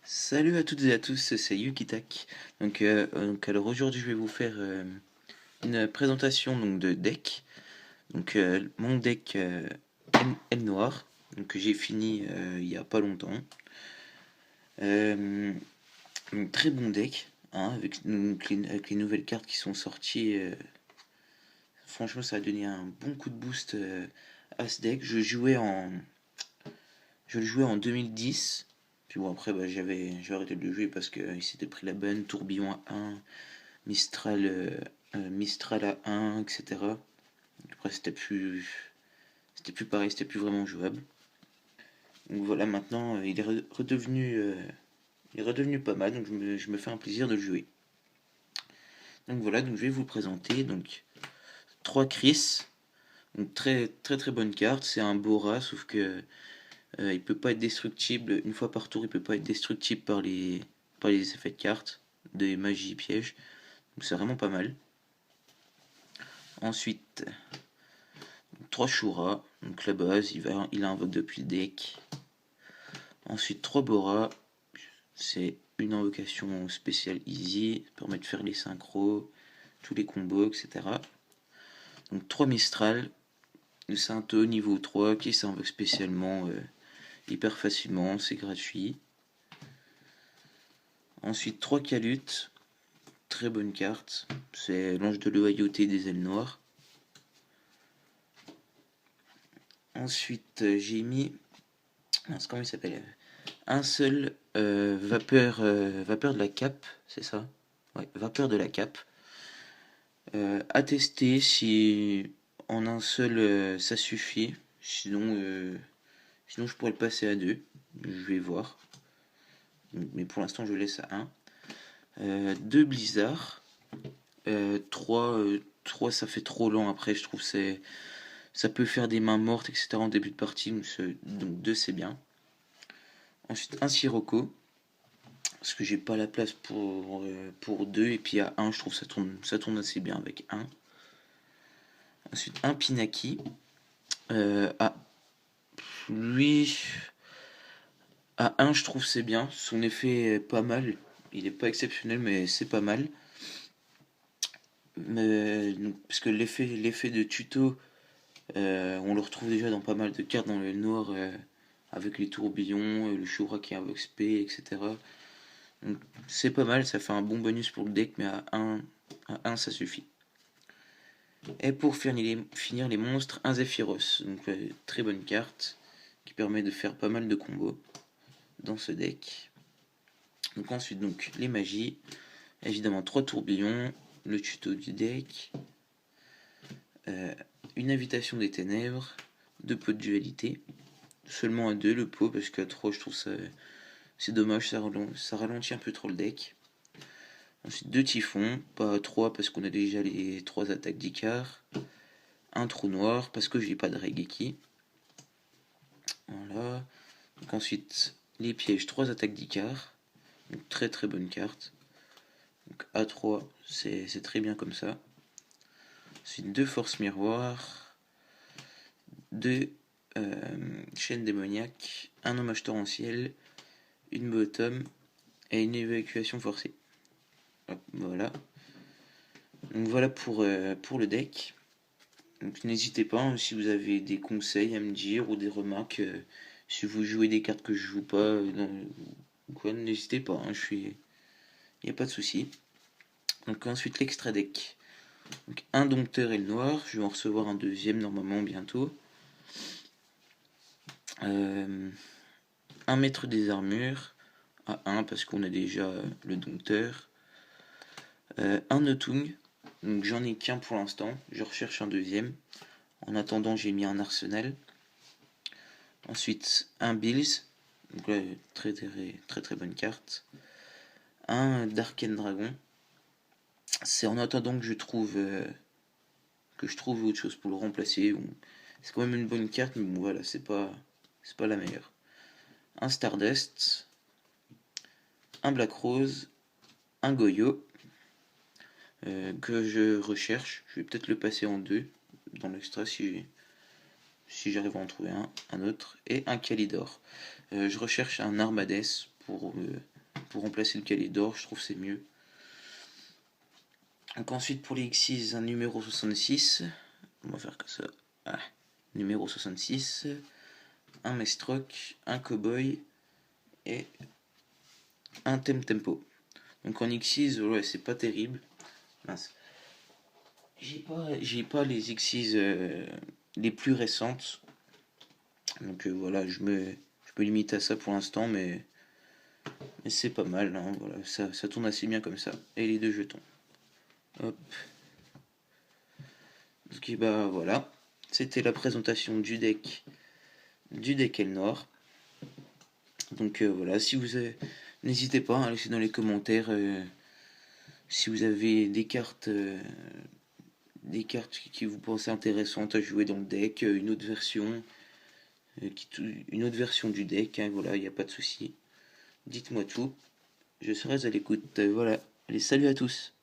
Salut à toutes et à tous, c'est Yukitak. Alors aujourd'hui je vais vous faire une présentation de deck. Mon deck M noir, que j'ai fini il y a pas longtemps. Euh, un très bon deck, hein, avec les nouvelles cartes qui sont sorties. Franchement ça a donné un bon coup de boost à ce deck. Je le jouais en 2010. Puis bon, après, j'ai arrêté de le jouer parce qu'il s'était pris la bonne, tourbillon à 1, Mistral à 1, etc. Après, c'était plus pareil, c'était plus vraiment jouable. Donc voilà, maintenant, il est redevenu pas mal, donc je me fais un plaisir de le jouer. Donc voilà, donc je vais vous le présenter. Donc, 3 Chris, donc très très très bonne carte. C'est un Bora, sauf que il peut pas être destructible une fois par tour. Il peut pas être destructible par les effets de cartes, des magies pièges. Donc c'est vraiment pas mal. Ensuite, 3 Shura. Donc la base, il invoque depuis le deck. Ensuite, 3 Bora. C'est une invocation spéciale easy. Ça permet de faire les synchros, tous les combos, etc. Donc 3 Mistral. Le Sainto niveau 3 qui s'invoque spécialement hyper facilement. C'est gratuit. Ensuite, 3 Calutes. Très bonne carte. C'est l'ange de loyauté des ailes noires. Ensuite, j'ai mis. Comment il s'appelle? Un seul vapeur de la cape, c'est ça? Ouais, vapeur de la cape. À tester si en un seul ça suffit. Sinon, je pourrais le passer à deux. Je vais voir. Mais pour l'instant, je laisse à un. Deux blizzards. 3, ça fait trop lent après. Je trouve ça peut faire des mains mortes, etc. en début de partie. Donc 2, c'est bien. Ensuite, un Sirocco. Parce que j'ai pas la place pour deux. Et puis à un, je trouve ça tourne assez bien avec un. Ensuite, un Pinaki. À lui, à un, je trouve c'est bien. Son effet est pas mal. Il est pas exceptionnel, mais c'est pas mal. Parce que l'effet de tuto, on le retrouve déjà dans pas mal de cartes dans le noir, avec les tourbillons, le Shura qui invoque SP, etc. Donc c'est pas mal, ça fait un bon bonus pour le deck, mais à un ça suffit. Et pour finir les monstres, un Zephyros. Donc très bonne carte qui permet de faire pas mal de combos dans ce deck. Donc ensuite les magies, évidemment 3 tourbillons, le tuto du deck, une invitation des ténèbres, 2 pots de dualité, seulement à 2 le pot parce qu'à 3 je trouve ça c'est dommage, ça ralentit un peu trop le deck. Ensuite 2 typhons, pas à 3 parce qu'on a déjà les 3 attaques d'Icar, un trou noir parce que j'ai pas de Regeki. Voilà. Donc ensuite les pièges, 3 attaques d'Icar, donc très très bonne carte. Donc A3 c'est très bien comme ça. Ensuite 2 forces miroirs, 2 chaînes démoniaques, un hommage torrentiel, une bottom et une évacuation forcée. Hop, voilà. Donc voilà pour le deck. Donc n'hésitez pas, hein, si vous avez des conseils à me dire ou des remarques, si vous jouez des cartes que je joue pas, quoi, n'hésitez pas, hein, il n'y a pas de souci. Donc ensuite l'extra deck. Donc, un dompteur et le noir, je vais en recevoir un deuxième normalement bientôt. Un maître des armures à 1 parce qu'on a déjà le dompteur. Un Notung, donc j'en ai qu'un pour l'instant, je recherche un deuxième. En attendant, j'ai mis un arsenal. Ensuite, un Bills, donc là, très très très très bonne carte. Un Darken Dragon. C'est en attendant que je trouve autre chose pour le remplacer. C'est quand même une bonne carte, mais bon voilà, c'est pas la meilleure. Un Stardust, un Black Rose, un Goyo que je recherche. Je vais peut-être le passer en deux dans l'extra si j'arrive à en trouver un autre, et un Calidor. Je recherche un Armades pour remplacer le Calais d'or, je trouve c'est mieux. Donc ensuite pour les X6, un numéro 66, on va faire que ça. Ah, numéro 66, un Mestrock, un Cowboy et un Tempo. Donc en X6, ouais, c'est pas terrible. Mince. J'ai pas les X6 les plus récentes. Donc voilà, je me limite à ça pour l'instant, mais c'est pas mal, hein, voilà, ça tourne assez bien comme ça. Et les deux jetons. Hop. Ok, bah voilà. C'était la présentation du deck Elnor. Donc voilà, si vous avez, n'hésitez pas à laisser dans les commentaires si vous avez des cartes qui vous pensez intéressantes à jouer dans le deck, une autre version du deck, hein, voilà, il n'y a pas de souci. Dites-moi tout, je serai à l'écoute. Voilà, allez, salut à tous.